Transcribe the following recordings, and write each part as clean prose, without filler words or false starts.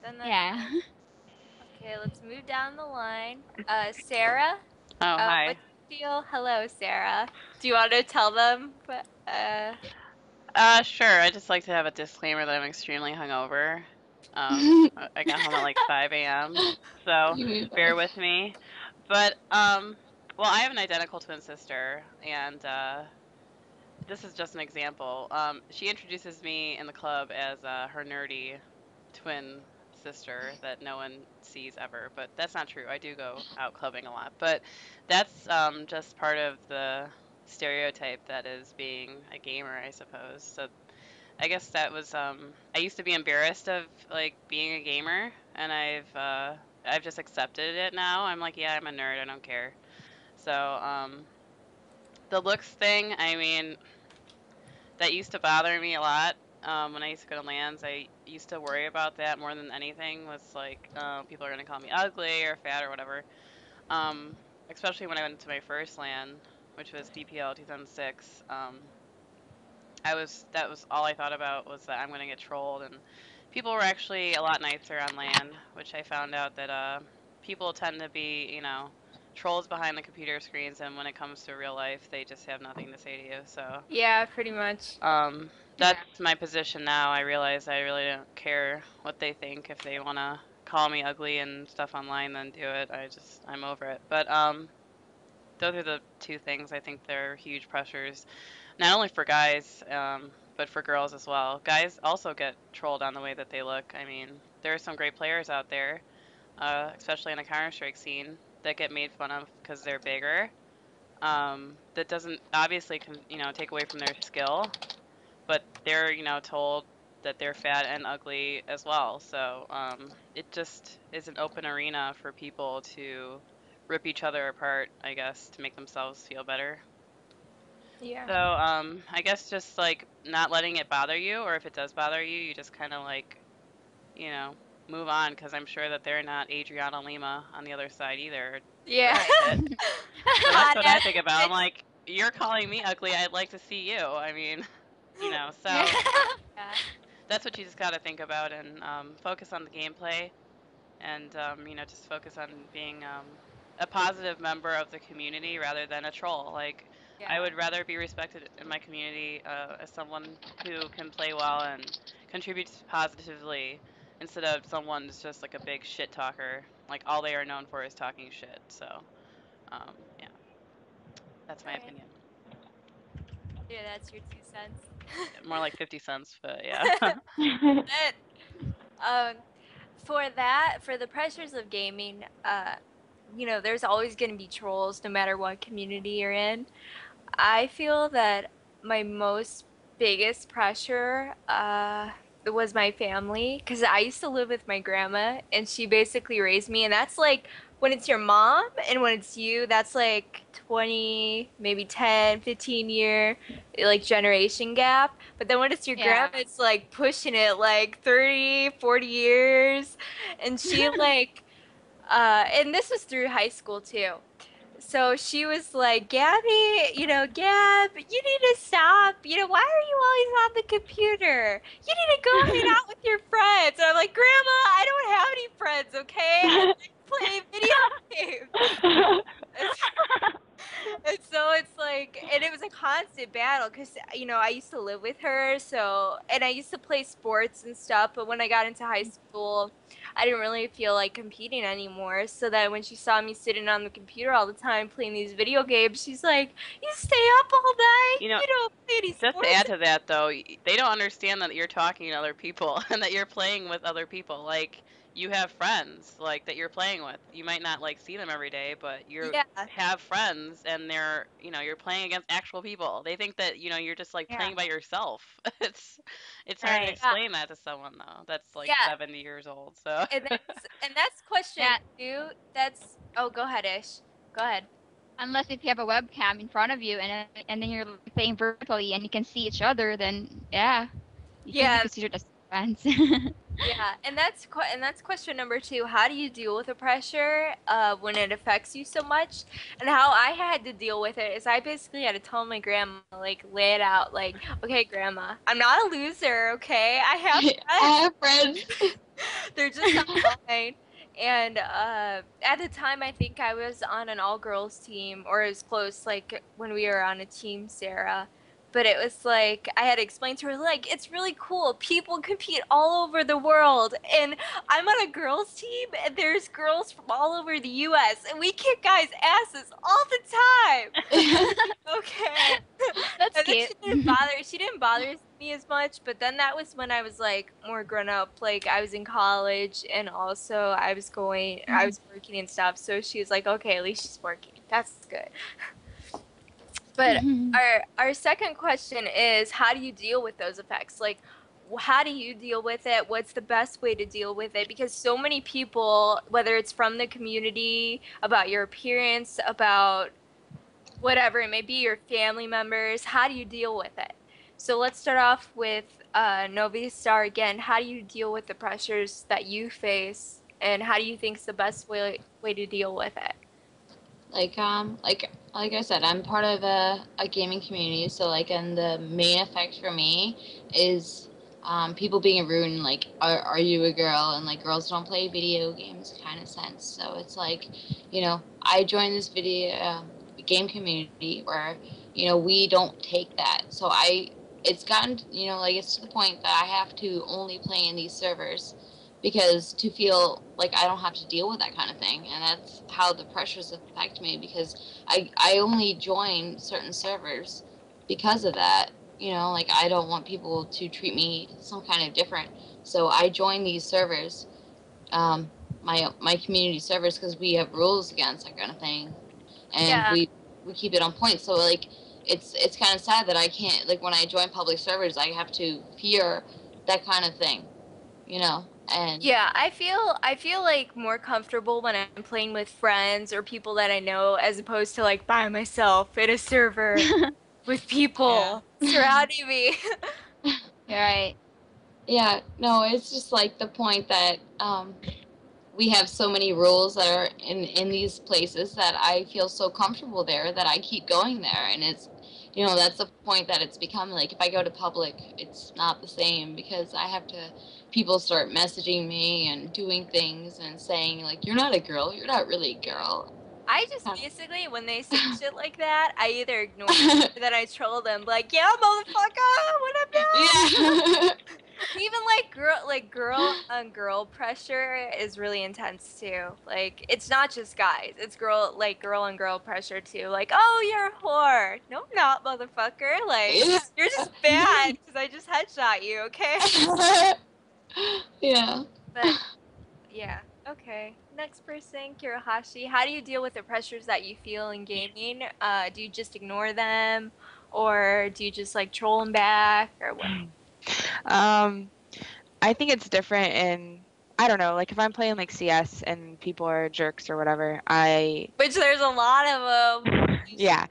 Then that's Yeah. okay. Let's move down the line. Sarah, Oh, what hi. do you feel? Hello, Sarah. Do you want to tell them? Sure. I just like to have a disclaimer that I'm extremely hungover. I got home at like 5 a.m., so bear with me. But, well, I have an identical twin sister, and this is just an example. She introduces me in the club as her nerdy twin sister that no one sees ever, but that's not true. I do go out clubbing a lot, but that's just part of the stereotype that is being a gamer, I suppose. So I guess that was I used to be embarrassed of like being a gamer, and I've just accepted it now. I'm like, yeah, I'm a nerd. I don't care. So the looks thing, I mean, that used to bother me a lot. When I used to go to lands, I used to worry about that more than anything. Was like, people are gonna call me ugly or fat or whatever. Um, Especially when I went to my first land, which was DPL 2006. That was all I thought about was that I'm gonna get trolled, and people were actually a lot nicer on land, which I found out that people tend to be, trolls behind the computer screens, and when it comes to real life, they just have nothing to say to you. So Yeah, pretty much. um, Yeah. that's my position now. I realize I really don't care what they think. If they want to call me ugly and stuff online, then do it. I'm over it. But those are the two things I think they're huge pressures, not only for guys, but for girls as well. Guys also get trolled on the way that they look. I mean, there are some great players out there, especially in the Counter-Strike scene, that get made fun of because they're bigger. That doesn't obviously, take away from their skill, but they're, told that they're fat and ugly as well. So it just is an open arena for people to rip each other apart, I guess, to make themselves feel better. Yeah. So I guess just like not letting it bother you, or if it does bother you, you just kind of like, you know, move on, because I'm sure that they're not Adriana Lima on the other side either. Yeah. So Right. shit. So that's what I think about. I'm It's like, you're calling me ugly. I'd like to see you. I mean, Yeah. so yeah. that's what you just got to think about, and focus on the gameplay, and just focus on being a positive member of the community rather than a troll. Like, I Yeah. would rather be respected in my community as someone who can play well and contributes positively, instead of someone who's just like a big shit talker. Like, all they are known for is talking shit. So yeah, that's my Right. opinion. Yeah, that's your 2 cents. More like 50 cents, but yeah. That um for that, for the pressures of gaming, there's always going to be trolls no matter what community you're in. I feel that my most biggest pressure was my family, because I used to live with my grandma and she basically raised me, and that's like when it's your mom and when it's you, that's like 20, maybe 10, 15 year like generation gap. But then when it's your Yeah. grandma, it's like pushing it like 30, 40 years. And she like and this was through high school too. So she was like, Gabby, Gab, you need to stop. Why are you always on the computer? You need to go hang out with your friends. And I'm like, Grandma, I don't have any friends, okay? I like playing video games. And so it's like, and it was a constant battle because, I used to live with her. So, and I used to play sports and stuff. But when I got into high school, I didn't really feel like competing anymore. So that when she saw me sitting on the computer all the time playing these video games, she's like, you stay up all night? You know, You don't play any Just to sports? add to that, though, they don't understand that you're talking to other people and that you're playing with other people. Like, you have friends like that you're playing with. You might not like see them every day, but you Yeah. have friends, and you're playing against actual people. They think that, you're just like Yeah. playing by yourself. It's hard to Right. Yeah. explain that to someone though. That's like Yeah. 70 years old. So And that's question Yeah. two. That's, oh, go ahead, Ish. Go ahead. Unless if you have a webcam in front of you and then you're playing virtually and you can see each other, then yeah, you can be Yeah. considered as friends. Yeah, and that's question number two. How do you deal with the pressure when it affects you so much? And how I had to deal with it is I basically had to tell my grandma, like, lay it out, like, okay, grandma, I'm not a loser, okay? I have I friends. have friends. They're just online. And at the time, I think I was on an all-girls team, or as close, like when we were on a team, Sarah. But it was like I had explained to her, like, it's really cool. People compete all over the world, and I'm on a girls team, and there's girls from all over the U.S., and we kick guys' asses all the time. Okay. That's And then cute. she didn't bother me as much, but then that was when I was like more grown up. Like I was in college and also I was working and stuff. So she was like, okay, at least she's working. That's good. But our second question is, how do you deal with those effects? Like, how do you deal with it? What's the best way to deal with it? Because so many people, whether it's from the community, about your appearance, about whatever it may be, your family members, how do you deal with it? So let's start off with Novi Star again. How do you deal with the pressures that you face, and how do you think is the best way to deal with it? Like I said, I'm part of a gaming community, so like, and the main effect for me is people being rude and like, are you a girl? And like, girls don't play video games kind of sense. So it's like, I joined this video game community where, we don't take that. So it's gotten, like, it's to the point that I have to only play in these servers because to feel like I don't have to deal with that kind of thing. And that's how the pressures affect me, because I only join certain servers because of that. Like, I don't want people to treat me some kind of different. So I join these servers, my community servers, because we have rules against that kind of thing. And Yeah. we keep it on point. So like, it's kind of sad that I can't, like, when I join public servers, I have to fear that kind of thing, and Yeah, I feel like more comfortable when I'm playing with friends or people that I know as opposed to like by myself in a server with people surrounding me. You're right. yeah, no, it's just like the point that we have so many rules that are in these places that I feel so comfortable there that I keep going there. And it's, that's the point that it's become like, if I go to public, it's not the same, because I have to, people start messaging me and doing things and saying like, you're not a girl, you're not really a girl. I just basically, when they say shit like that, I either ignore it or then I troll them like, yeah, motherfucker, what up now? Yeah. Even like girl on girl pressure is really intense too. Like it's not just guys, it's girl on girl pressure too. Like, oh, you're a whore. No, I'm not, motherfucker. Like Yeah. you're just bad because I just headshot you, okay? Yeah. But yeah, okay. Next person, Kirahashi. How do you deal with the pressures that you feel in gaming? Do you just ignore them, or do you just like troll them back, or what? I think it's different in, I don't know, like if I'm playing like CS and people are jerks or whatever, Which there's a lot of them. yeah.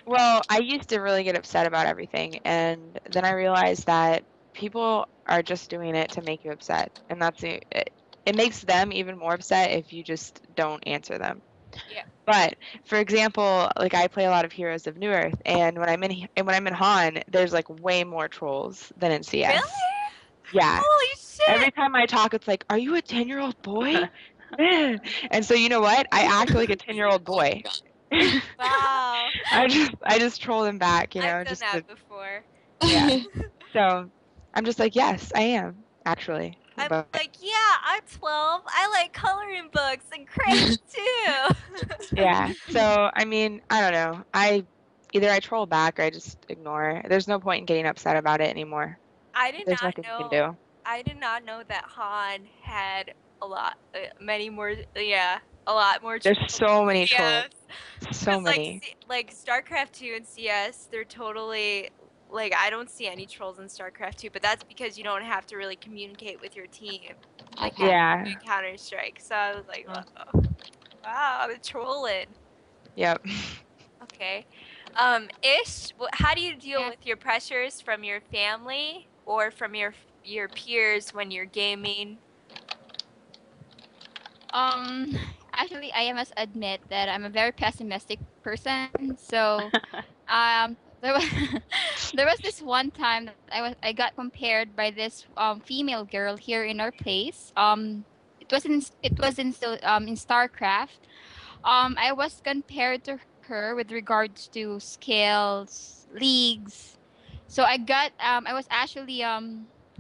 Well, I used to really get upset about everything, and then I realized that people are just doing it to make you upset, and that's it. It makes them even more upset if you just don't answer them. Yeah. But for example, like I play a lot of Heroes of Newerth, and when I'm in Han, there's like way more trolls than in CS. Really? Yeah. Holy shit! Every time I talk, it's like, "Are you a 10-year-old boy?" And so you know what? I act like a 10-year-old boy. Wow. I just troll them back, I've done just that before. yeah. So I'm just like, yes, I am actually. I'm But like, yeah, I'm 12. I like coloring books and crayons too. yeah. So I mean, I don't know. Either I troll back or I just ignore. There's no point in getting upset about it anymore. I did There's not nothing you know. can do. I did not know that Han had a lot, many more. Yeah, a lot more. There's trolls so than many CS. trolls. So many. Like StarCraft 2 and CS, they're totally like I don't see any trolls in StarCraft 2, but that's because you don't have to really communicate with your team. Like Yeah. in Counter Strike. So I was like, Mhm. oh, wow, I'm trolling. Yep. Okay. Ish, how do you deal Yeah. with your pressures from your family or from your peers when you're gaming? Actually, I must admit that I'm a very pessimistic person. So, there was there was this one time that I got compared by this female girl here in our place. It was in StarCraft. I was compared to her with regards to skills, leagues. So I was actually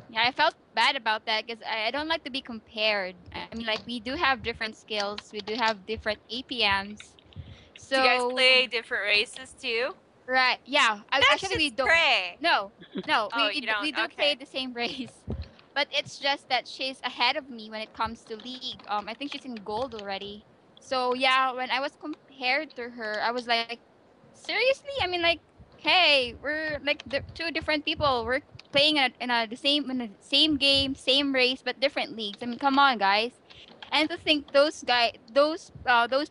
yeah, I felt bad about that because I don't like to be compared. I mean, like we do have different skills, we do have different APMs. Do you guys So play different races too? right, yeah. That's Actually, we just don't. cray. No, no, Oh, you don't? we do play Okay. the same race, but it's just that she's ahead of me when it comes to league. I think she's in gold already. So yeah, when I was compared to her, I was like, seriously? I mean, like, hey, we're like two different people. We're playing in the same game, same race, but different leagues. I mean, come on, guys. And to think those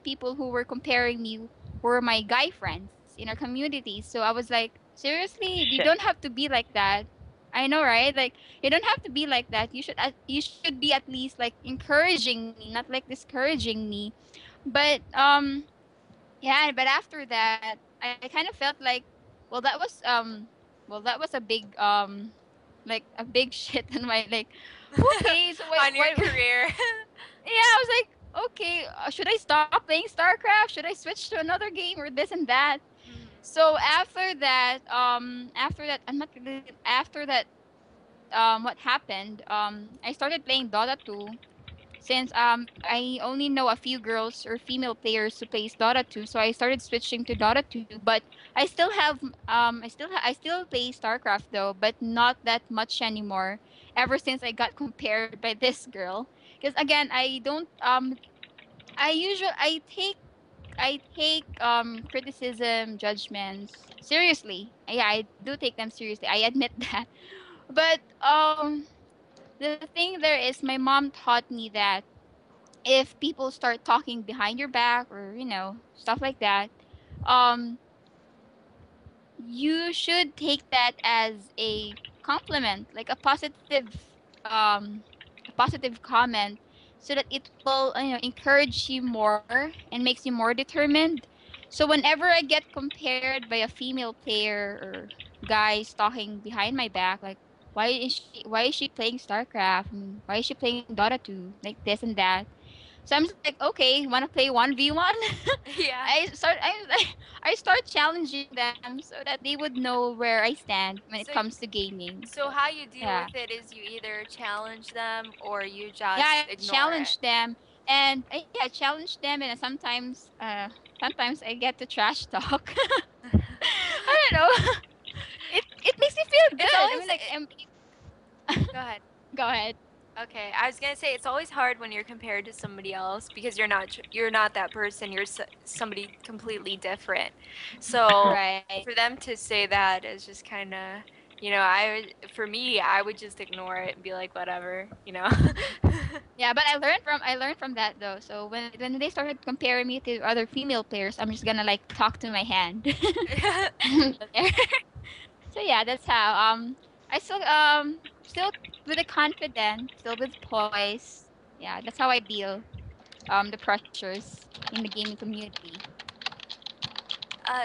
people who were comparing me were my guy friends in our community. So I was like, seriously, you Shit. don't have to be like that. I know, right? Like you don't have to be like that. You should be at least like encouraging me, not like discouraging me. But yeah, but after that, I kind of felt like, well, that was a big like a big shit in my like. Okay, so On your why career. yeah, I was like, okay, should I stop playing StarCraft? Should I switch to another game or this and that? So after that, I'm not really, after that, what happened? I started playing Dota 2 since I only know a few girls or female players who plays Dota 2, so I started switching to Dota 2. But I still play StarCraft though, but not that much anymore. Ever since I got compared by this girl, because again I don't I take criticism, judgments seriously. Yeah, I do take them seriously. I admit that. But the thing there is my mom taught me that if people start talking behind your back or stuff like that, um you should take that as a compliment, like um a positive comment, so that it will encourage you more and makes you more determined. So whenever I get compared by a female player or guys talking behind my back, like why is she playing StarCraft and why is she playing Dota 2, like this and that. So I'm just like, okay, wanna play 1v1? Yeah. I start challenging them so that they would know where I stand when it So- comes to gaming. So how you deal Yeah. with it is you either challenge them or you just Yeah, I ignore challenge it. them, and I challenge them, and sometimes I get to trash talk. I don't know. It makes me feel good. It's I always mean, like, Go ahead. go ahead. Okay, I was gonna say it's always hard when you're compared to somebody else because you're not that person. You're somebody completely different. So Right. for them to say that is just kind of, for me, I would just ignore it and be like, whatever, Yeah, but I learned from that though. So when they started comparing me to other female players, I'm just gonna like talk to my hand. So yeah, that's how I still with the confidence, still with poise. Yeah, that's how I deal the pressures in the gaming community.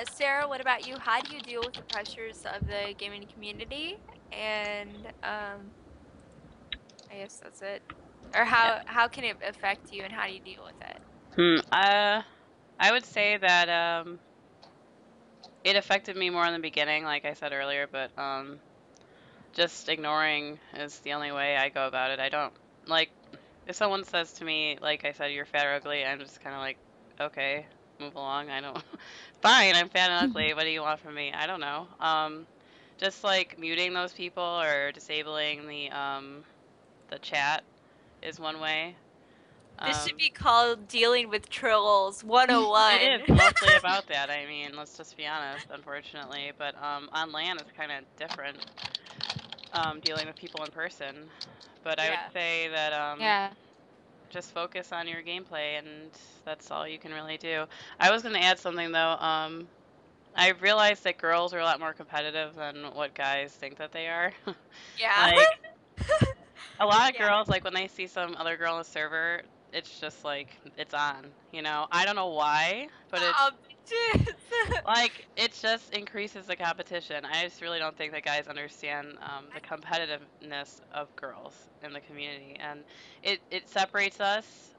Sarah, what about you? How do you deal with the pressures of the gaming community? And I guess that's it. Or how can it affect you and how do you deal with it? I would say that it affected me more in the beginning, like I said earlier, but just ignoring is the only way I go about it. I don't like if someone says to me, like I said, you're fat or ugly, I'm just kind of like, okay, move along. I don't. Fine, I'm fat and ugly. What do you want from me? I don't know. Just like muting those people or disabling the chat is one way. This should be called dealing with trolls 101. It is mostly about that. I mean, let's just be honest, unfortunately. But on LAN, it's kind of different, dealing with people in person. But I Yeah. would say that Yeah. just focus on your gameplay, and that's all you can really do. I was going to add something, though. I realized that girls are a lot more competitive than what guys think that they are. Yeah. Like, a lot of Yeah. girls, like, when they see some other girl on the server, it's just like, it's on, I don't know why, but it's... Jeez. Like, it just increases the competition. I just really don't think that guys understand the competitiveness of girls in the community, and it separates us